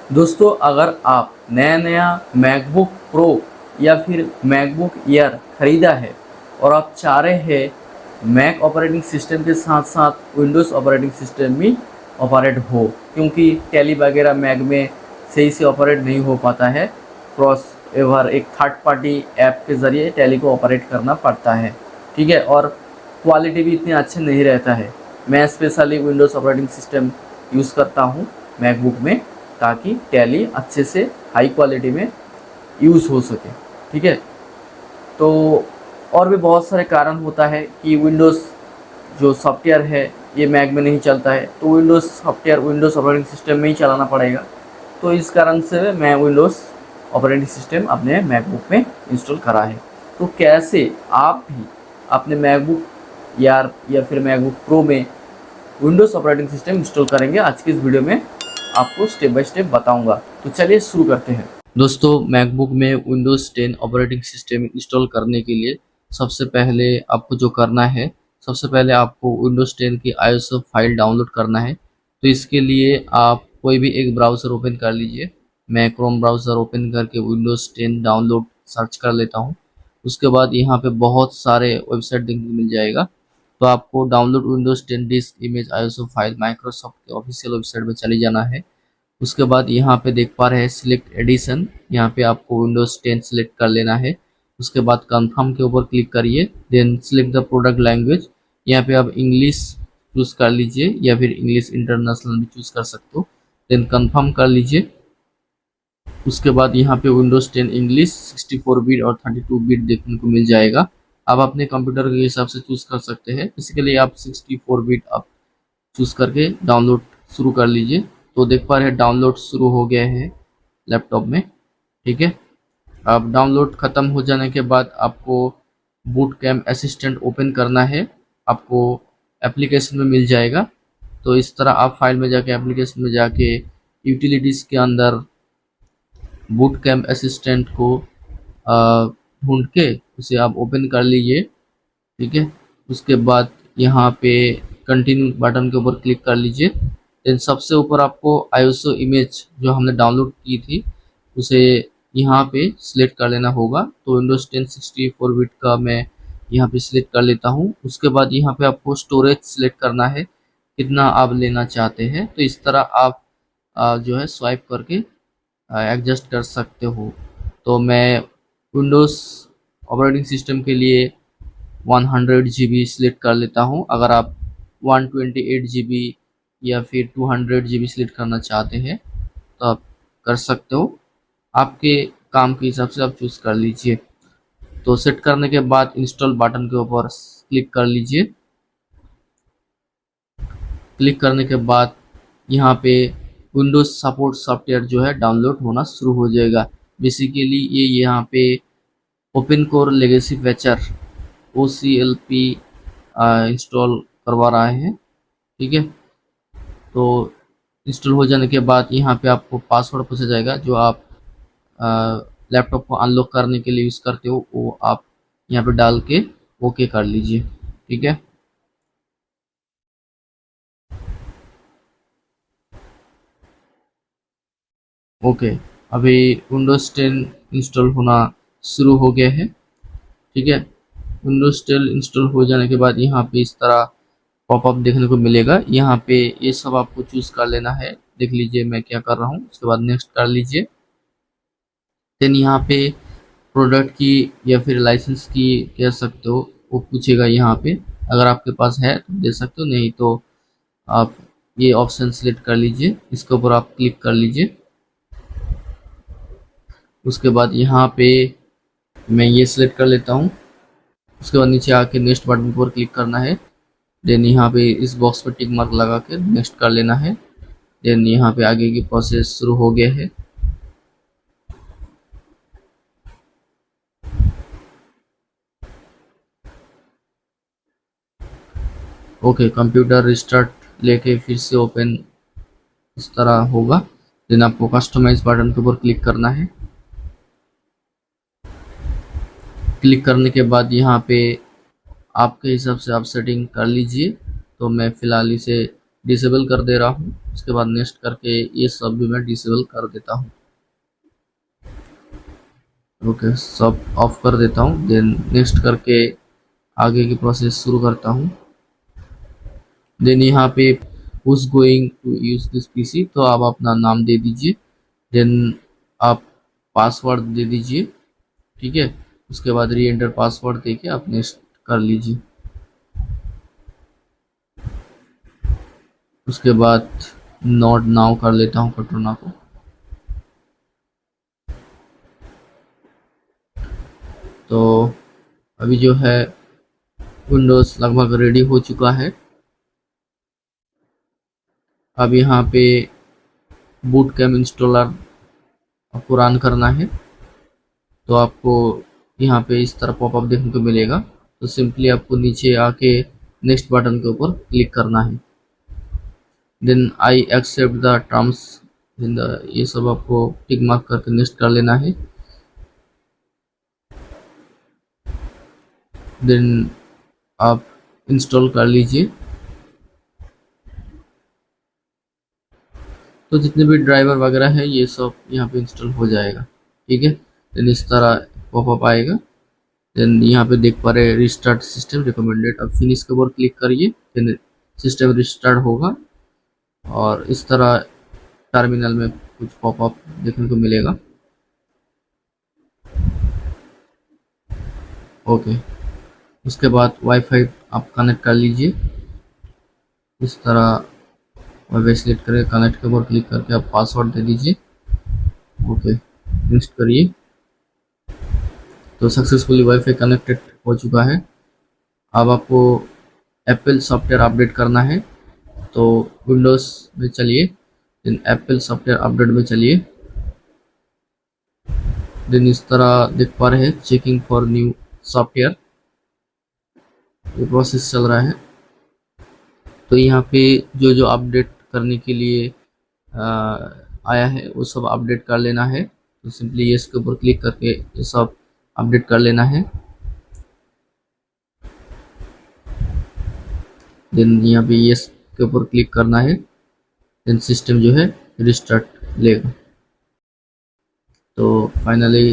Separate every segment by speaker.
Speaker 1: दोस्तों, अगर आप नया मैकबुक प्रो या फिर मैकबुक एयर ख़रीदा है और आप चाह रहे हैं मैक ऑपरेटिंग सिस्टम के साथ साथ विंडोज़ ऑपरेटिंग सिस्टम भी ऑपरेट हो, क्योंकि टैली वगैरह मैक में सही से ऑपरेट नहीं हो पाता है। क्रॉस एवर एक थर्ड पार्टी ऐप के ज़रिए टैली को ऑपरेट करना पड़ता है, ठीक है, और क्वालिटी भी इतनी अच्छी नहीं रहता है। मैं specially Windows operating system use करता हूँ मैकबुक में, ताकि टैली अच्छे से हाई क्वालिटी में यूज़ हो सके, ठीक है। तो और भी बहुत सारे कारण होता है कि विंडोज़ जो सॉफ्टवेयर है ये मैक में नहीं चलता है, तो Windows software Windows operating system में ही चलाना पड़ेगा। तो इस कारण से मैं विंडोज़ ऑपरेटिंग सिस्टम अपने मैकबुक में इंस्टॉल करा है। तो कैसे आप भी अपने मैकबुक या फिर मैकबुक प्रो में विंडोज़ ऑपरेटिंग सिस्टम इंस्टॉल करेंगे, आज की इस वीडियो में आपको स्टेप बाय स्टेप बताऊंगा। तो चलिए शुरू करते हैं। दोस्तों, मैकबुक में विंडोज़ 10 ऑपरेटिंग सिस्टम इंस्टॉल करने के लिए सबसे पहले आपको जो करना है, सबसे पहले आपको विंडोज़ 10 की ISO फाइल डाउनलोड करना है। तो इसके लिए आप कोई भी एक ब्राउज़र ओपन कर लीजिए। मैं क्रोम ब्राउज़र ओपन करके विंडोज़ 10 डाउनलोड सर्च कर लेता हूँ। उसके बाद यहाँ पे बहुत सारे वेबसाइट देखने को मिल जाएगा। तो आपको download Windows 10 disc image ISO file Microsoft के ऑफिशियल वेबसाइट में चले जाना है। उसके बाद यहाँ पे देख पा रहे हैं सिलेक्ट एडिशन, यहाँ पे आपको विंडोज़ 10 सिलेक्ट कर लेना है। उसके बाद कंफर्म के ऊपर क्लिक करिए, then select the product language. यहाँ पे आप इंग्लिश चूज़ कर लीजिए या फिर इंग्लिश इंटरनेशनल भी चूज़ कर सकते हो। देन कंफर्म कर लीजिए। उसके बाद यहाँ पे विंडोज़ 10 इंग्लिश 64 बिट और 32 बिट देखने को मिल जाएगा। आप अपने कंप्यूटर के हिसाब से चूज़ कर सकते हैं। बेसिकली आप 64 बिट आप चूज़ करके डाउनलोड शुरू कर लीजिए। तो देख पा रहे हैं डाउनलोड शुरू हो गया है लैपटॉप में, ठीक है। अब डाउनलोड ख़त्म हो जाने के बाद आपको बूट कैम्प असिस्टेंट ओपन करना है, आपको एप्लीकेशन में मिल जाएगा। तो इस तरह आप फाइल में जाके एप्लीकेशन में जाके यूटिलिटीज़ के अंदर बूट कैम्प असिस्टेंट को ढूंढ के उसे आप ओपन कर लीजिए, ठीक है। उसके बाद यहाँ पे कंटिन्यू बटन के ऊपर क्लिक कर लीजिए। देन सबसे ऊपर आपको ISO इमेज जो हमने डाउनलोड की थी उसे यहाँ पे सिलेक्ट कर लेना होगा। तो विंडोज़ 10 64 बिट का मैं यहाँ पे सिलेक्ट कर लेता हूँ। उसके बाद यहाँ पे आपको स्टोरेज सिलेक्ट करना है, कितना आप लेना चाहते हैं। तो इस तरह आप जो है स्वाइप करके एडजस्ट कर सकते हो। तो मैं विंडोज़ ऑपरेटिंग सिस्टम के लिए 100 GB सिलेक्ट कर लेता हूँ। अगर आप 128 GB या फिर 200 GB सिलेक्ट करना चाहते हैं तो आप कर सकते हो, आपके काम के हिसाब से आप चूज़ कर लीजिए। तो सेट करने के बाद इंस्टॉल बटन के ऊपर क्लिक कर लीजिए। क्लिक करने के बाद यहाँ पे विंडोज़ सपोर्ट सॉफ्टवेयर जो है डाउनलोड होना शुरू हो जाएगा। बेसिकली ये यहाँ पे open core legacy feature OCLP install करवा रहा है, ठीक है। तो इंस्टॉल हो जाने के बाद यहाँ पे आपको पासवर्ड पूछा जाएगा, जो आप लैपटॉप को अनलॉक करने के लिए यूज़ करते हो, वो आप यहाँ पे डाल के ओके कर लीजिए, ठीक है। ओके, अभी विंडोज़ 10 इंस्टॉल होना शुरू हो गया है, ठीक है। विंडोज़ 10 इंस्टॉल हो जाने के बाद यहाँ पे इस तरह पॉपअप देखने को मिलेगा। यहाँ पे ये सब आपको चूज़ कर लेना है। देख लीजिए मैं क्या कर रहा हूँ। उसके बाद नेक्स्ट कर लीजिए। देन यहाँ पे प्रोडक्ट की या फिर लाइसेंस की कह सकते हो, वो पूछेगा यहाँ पे। अगर आपके पास है तो दे सकते हो, नहीं तो आप ये ऑप्शन सेलेक्ट कर लीजिए, इसके ऊपर आप क्लिक कर लीजिए। उसके बाद यहाँ पे मैं ये सिलेक्ट कर लेता हूँ। उसके बाद नीचे आके नेक्स्ट बटन पर क्लिक करना है। देन यहाँ पे इस बॉक्स पर टिक मार्क लगा के नेक्स्ट कर लेना है। देन यहाँ पे आगे की प्रोसेस शुरू हो गया है। ओके, कंप्यूटर रिस्टार्ट लेके फिर से ओपन इस तरह होगा। देन आपको कस्टमाइज बटन के ऊपर क्लिक करना है। क्लिक करने के बाद यहाँ पे आपके हिसाब से आप सेटिंग कर लीजिए। तो मैं फ़िलहाल इसे डिसेबल कर दे रहा हूँ। उसके बाद नेक्स्ट करके ये सब भी मैं डिसेबल कर देता हूँ। ओके, सब ऑफ कर देता हूँ। देन नेक्स्ट करके आगे की प्रोसेस शुरू करता हूँ। देन यहाँ पे who's going to use this PC, तो आप अपना नाम दे दीजिए। देन आप पासवर्ड दे दीजिए, ठीक है। उसके बाद री एंटर पासवर्ड दे के आप नेक्स्ट कर लीजिए। उसके बाद नॉट नाउ कर लेता हूँ कटोना को। तो अभी जो है विंडोज लगभग रेडी हो चुका है। अब यहाँ पे बूट कैम्प इंस्टॉलर आपको रन करना है, तो आपको यहाँ पे इस तरह पॉपअप देखने को मिलेगा। तो सिंपली आपको नीचे आके नेक्स्ट बटन के ऊपर क्लिक करना है। Then I accept the terms in the, ये सब आपको टिक मार्क करके नेक्स्ट कर लेना है। देन आप इंस्टॉल कर लीजिए। तो जितने भी ड्राइवर वगैरह है ये सब यहाँ पे इंस्टॉल हो जाएगा, ठीक है। देन इस तरह पॉपअप आएगा। देन यहाँ पे देख पा रहे रिस्टार्ट सिस्टम रिकमेंडेड। अब फिनिश के ऊपर क्लिक करिए, देन सिस्टम रिस्टार्ट होगा और इस तरह टर्मिनल में कुछ पॉपअप देखने को मिलेगा। ओके, उसके बाद वाईफाई आप कनेक्ट कर लीजिए। इस तरह वाईफाई सिलेक्ट करके कनेक्ट के ऊपर क्लिक करके आप पासवर्ड दे दीजिए। ओके, नेक्स्ट करिए। तो सक्सेसफुली वाईफाई कनेक्टेड हो चुका है। अब आपको एप्पल सॉफ्टवेयर अपडेट करना है, तो विंडोज में चलिए, देन एप्पल सॉफ्टवेयर अपडेट में चलिए। देन इस तरह देख पा रहे हैं चेकिंग फॉर न्यू सॉफ्टवेयर, ये प्रोसेस चल रहा है। तो यहाँ पे जो जो अपडेट करने के लिए आया है वो सब अपडेट कर लेना है। तो सिंपली ये इसके ऊपर क्लिक करके ये सब अपडेट कर लेना है। देन यहाँ पे ये के ऊपर क्लिक करना है। देन सिस्टम जो है रिस्टार्ट लेगा। तो फाइनली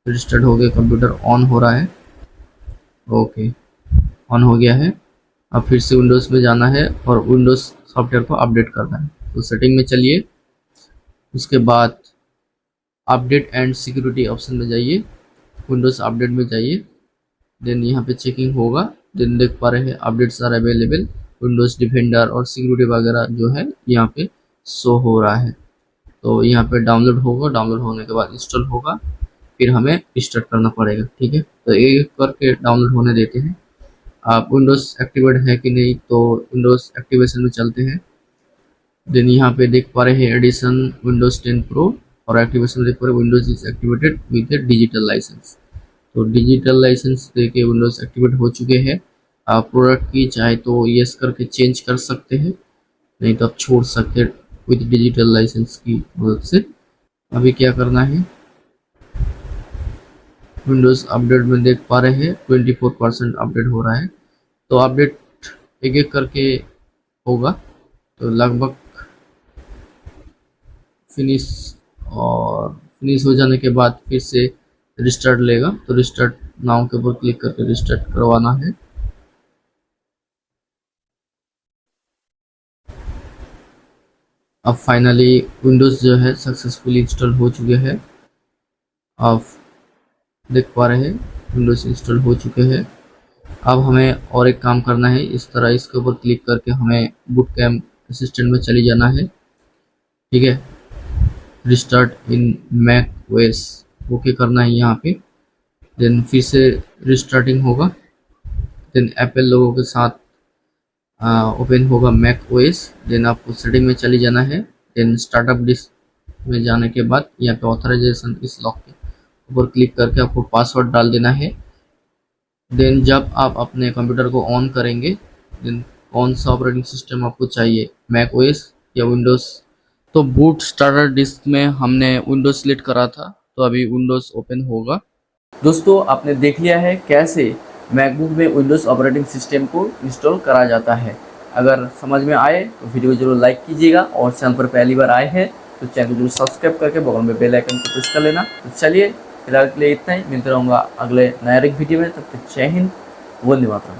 Speaker 1: रिस्टार्ट हो गया, कंप्यूटर ऑन हो रहा है। ओके, ऑन हो गया है। अब फिर से विंडोज़ में जाना है और विंडोज़ सॉफ्टवेयर को अपडेट करना है। तो सेटिंग में चलिए, उसके बाद अपडेट एंड सिक्योरिटी ऑप्शन में जाइए, विंडोज़ अपडेट में जाइए। देन यहाँ पे चेकिंग होगा। देन देख पा रहे हैं updates are available, Windows Defender और सिक्योरिटी वगैरह जो है यहाँ पे शो हो रहा है। तो यहाँ पे डाउनलोड होगा, डाउनलोड होने के बाद इंस्टॉल होगा, फिर हमें स्टार्ट करना पड़ेगा, ठीक है। तो एक करके डाउनलोड होने देते हैं। आप विंडोज़ एक्टिवेट है कि नहीं, तो विंडोज़ एक्टिवेशन में चलते हैं। देन यहाँ पे देख पा रहे हैं एडिशन विंडोज़ 10 प्रो और एक्टिवेशन देख पा रहे Windows is activated with digital licence. तो डिजिटल लाइसेंस दे के विंडोज़ एक्टिवेट हो चुके हैं। आप प्रोडक्ट की चाहे तो यस करके चेंज कर सकते हैं, नहीं तो आप छोड़ सकते हैं विद डिजिटल लाइसेंस की मदद से। अभी क्या करना है, विंडोज़ अपडेट में देख पा रहे हैं 24% अपडेट हो रहा है। तो अपडेट एक एक करके होगा, तो लगभग फिनिश हो जाने के बाद फिर से रिस्टार्ट लेगा। तो रिस्टार्ट नाउ के ऊपर क्लिक करके रिस्टार्ट करवाना है। अब फाइनली विंडोज़ जो है सक्सेसफुली इंस्टॉल हो चुके हैं। आप देख पा रहे हैं विंडोज़ इंस्टॉल हो चुके हैं। अब हमें और एक काम करना है, इस तरह इसके ऊपर क्लिक करके हमें बूट कैम्प असिस्टेंट में चली जाना है, ठीक है। रिस्टार्ट इन मैक ओएस ओके करना है यहाँ पे। देन फिर से रिस्टार्टिंग होगा। देन एप्पल लोगों के साथ ओपन होगा मैक ओएस। देन आपको सेटिंग में चली जाना है। देन स्टार्टअप डिस्क में जाने के बाद यहाँ पे ऑथराइजेशन इस लॉक के ऊपर क्लिक करके आपको पासवर्ड डाल देना है। देन जब आप अपने कंप्यूटर को ऑन करेंगे, देन कौन सा ऑपरेटिंग सिस्टम आपको चाहिए, मैक ओएस या विंडोज़। तो बूट स्टार्टर डिस्क में हमने विंडोज़ सिलेक्ट करा था, तो अभी विंडोज़ ओपन होगा। दोस्तों, आपने देख लिया है कैसे मैकबुक में विंडोज़ ऑपरेटिंग सिस्टम को इंस्टॉल करा जाता है। अगर समझ में आए तो वीडियो को जरूर लाइक कीजिएगा और चैनल पर पहली बार आए हैं तो चैनल को जरूर सब्सक्राइब करके बगल में बेल आइकन को प्रेस कर लेना। तो चलिए फिलहाल के लिए इतना ही, मिलते रहूँगा अगले नए वीडियो में। तब तक जय हिंद, वंदे मातरम।